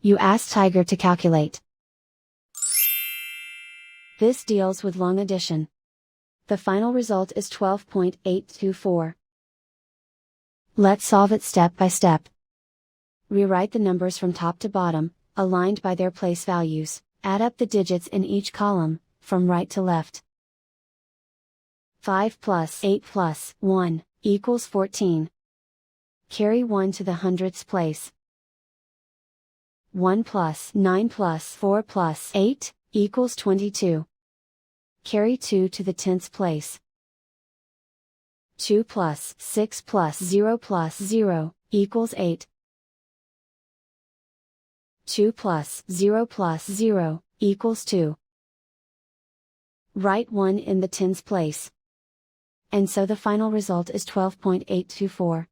You ask Tiger to calculate. This deals with long addition. The final result is 12.824. Let's solve it step by step. Rewrite the numbers from top to bottom, aligned by their place values, add up the digits in each column, from right to left. 5 plus 8 plus 1, equals 14. Carry 1 to the hundredths place. 1 plus 9 plus 4 plus 8, equals 22. Carry 2 to the tenths place. 2 plus 6 plus 0 plus 0, equals 8. 2 plus 0 plus 0, equals 2. Write 1 in the tens place. And so the final result is 12.824.